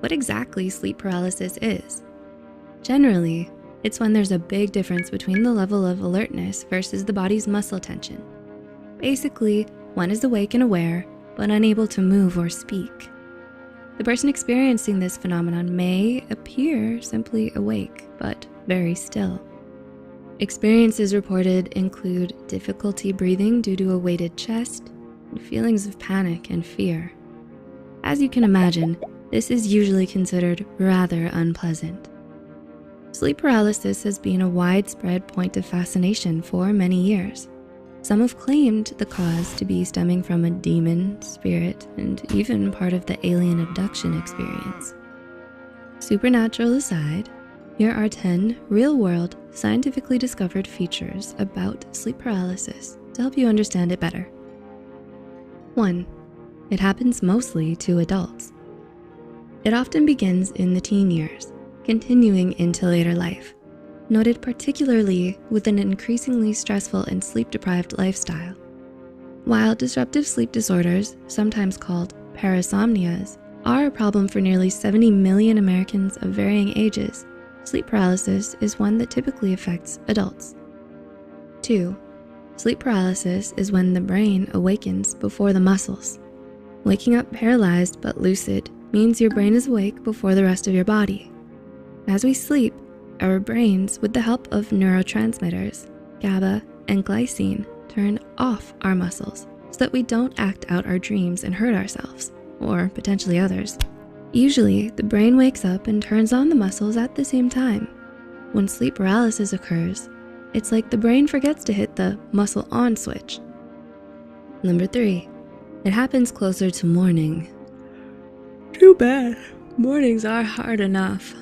what exactly sleep paralysis is. Generally, it's when there's a big difference between the level of alertness versus the body's muscle tension. Basically, one is awake and aware, but unable to move or speak. The person experiencing this phenomenon may appear simply awake, but very still. Experiences reported include difficulty breathing due to a weighted chest, and feelings of panic and fear. As you can imagine, this is usually considered rather unpleasant. Sleep paralysis has been a widespread point of fascination for many years. Some have claimed the cause to be stemming from a demon, spirit, and even part of the alien abduction experience. Supernatural aside, here are 10 real-world, scientifically discovered features about sleep paralysis to help you understand it better. 1. It happens mostly to adults. It often begins in the teen years, continuing into later life, noted particularly with an increasingly stressful and sleep-deprived lifestyle. While disruptive sleep disorders, sometimes called parasomnias, are a problem for nearly 70 million Americans of varying ages, sleep paralysis is one that typically affects adults. 2. Sleep paralysis is when the brain awakens before the muscles. Waking up paralyzed but lucid means your brain is awake before the rest of your body. As we sleep, our brains, with the help of neurotransmitters, GABA and glycine, turn off our muscles so that we don't act out our dreams and hurt ourselves, or potentially others. Usually, the brain wakes up and turns on the muscles at the same time. When sleep paralysis occurs, it's like the brain forgets to hit the muscle on switch. Number 3, it happens closer to morning. Too bad, mornings are hard enough.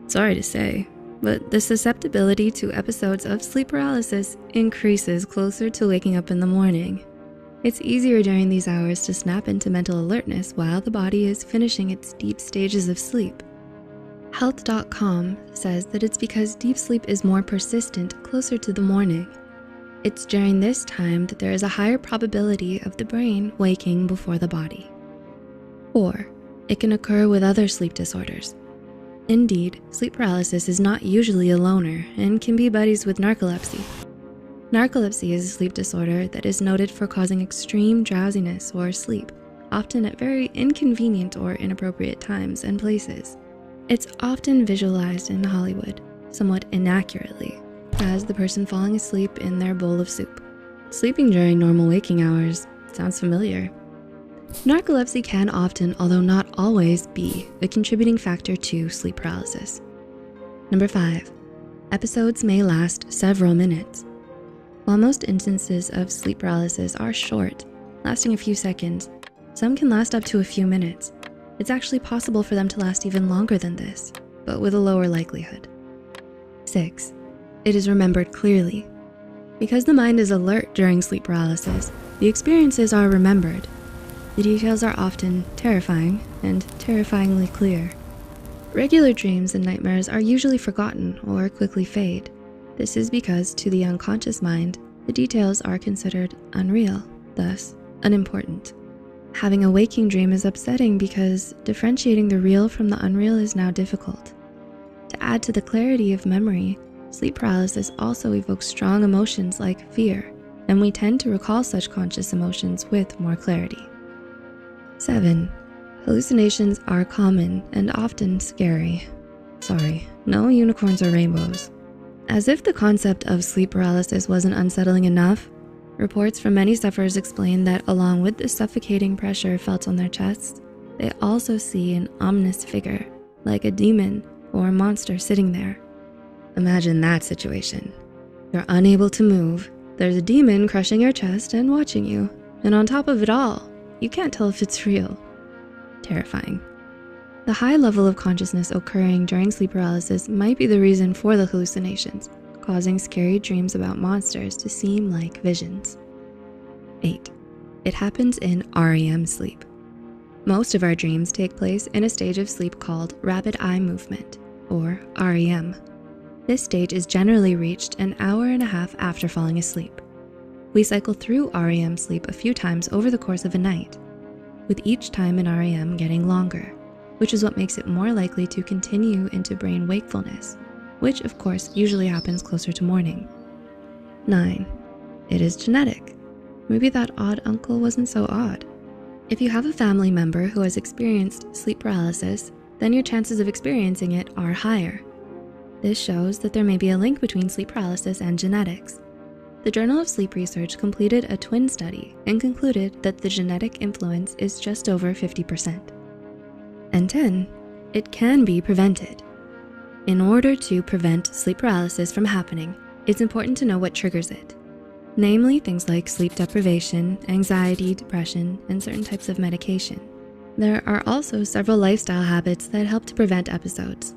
Sorry to say, but the susceptibility to episodes of sleep paralysis increases closer to waking up in the morning. It's easier during these hours to snap into mental alertness while the body is finishing its deep stages of sleep. Health.com says that it's because deep sleep is more persistent closer to the morning. It's during this time that there is a higher probability of the brain waking before the body. 4. It can occur with other sleep disorders. Indeed, sleep paralysis is not usually a loner and can be buddies with narcolepsy. Narcolepsy is a sleep disorder that is noted for causing extreme drowsiness or sleep, often at very inconvenient or inappropriate times and places. It's often visualized in Hollywood, somewhat inaccurately, as the person falling asleep in their bowl of soup. Sleeping during normal waking hours sounds familiar. Narcolepsy can often, although not always, be a contributing factor to sleep paralysis. Number 5, episodes may last several minutes. While most instances of sleep paralysis are short, lasting a few seconds, some can last up to a few minutes. It's actually possible for them to last even longer than this, but with a lower likelihood. 6, it is remembered clearly. Because the mind is alert during sleep paralysis, the experiences are remembered. The details are often terrifying and terrifyingly clear. Regular dreams and nightmares are usually forgotten or quickly fade. This is because to the unconscious mind, the details are considered unreal, thus unimportant. Having a waking dream is upsetting because differentiating the real from the unreal is now difficult. To add to the clarity of memory, sleep paralysis also evokes strong emotions like fear, and we tend to recall such conscious emotions with more clarity. 7, hallucinations are common and often scary. Sorry, no unicorns or rainbows. As if the concept of sleep paralysis wasn't unsettling enough, reports from many sufferers explain that along with the suffocating pressure felt on their chests, they also see an ominous figure, like a demon or a monster sitting there. Imagine that situation. You're unable to move, there's a demon crushing your chest and watching you, and on top of it all, you can't tell if it's real. Terrifying. The high level of consciousness occurring during sleep paralysis might be the reason for the hallucinations, causing scary dreams about monsters to seem like visions. 8, it happens in REM sleep. Most of our dreams take place in a stage of sleep called rapid eye movement, or REM. This stage is generally reached an hour and a half after falling asleep. We cycle through REM sleep a few times over the course of a night, with each time in REM getting longer. which is what makes it more likely to continue into brain wakefulness, which of course usually happens closer to morning. 9. It is genetic. Maybe that odd uncle wasn't so odd. If you have a family member who has experienced sleep paralysis, then your chances of experiencing it are higher. This shows that there may be a link between sleep paralysis and genetics. The Journal of Sleep Research completed a twin study and concluded that the genetic influence is just over 50%. And 10, it can be prevented. In order to prevent sleep paralysis from happening, it's important to know what triggers it. Namely, things like sleep deprivation, anxiety, depression, and certain types of medication. There are also several lifestyle habits that help to prevent episodes.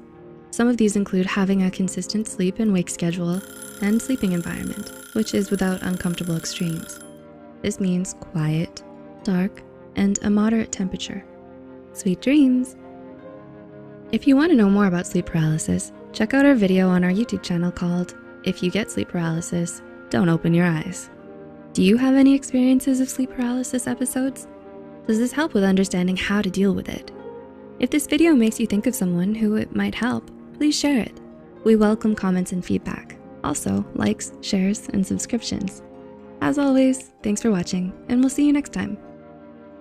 Some of these include having a consistent sleep and wake schedule and sleeping environment, which is without uncomfortable extremes. This means quiet, dark, and a moderate temperature. Sweet dreams! If you want to know more about sleep paralysis, check out our video on our YouTube channel called "If You Get Sleep Paralysis, Don't Open Your Eyes." Do you have any experiences of sleep paralysis episodes? Does this help with understanding how to deal with it? If this video makes you think of someone who it might help, please share it. We welcome comments and feedback. Also, likes, shares, and subscriptions. As always, thanks for watching, and we'll see you next time.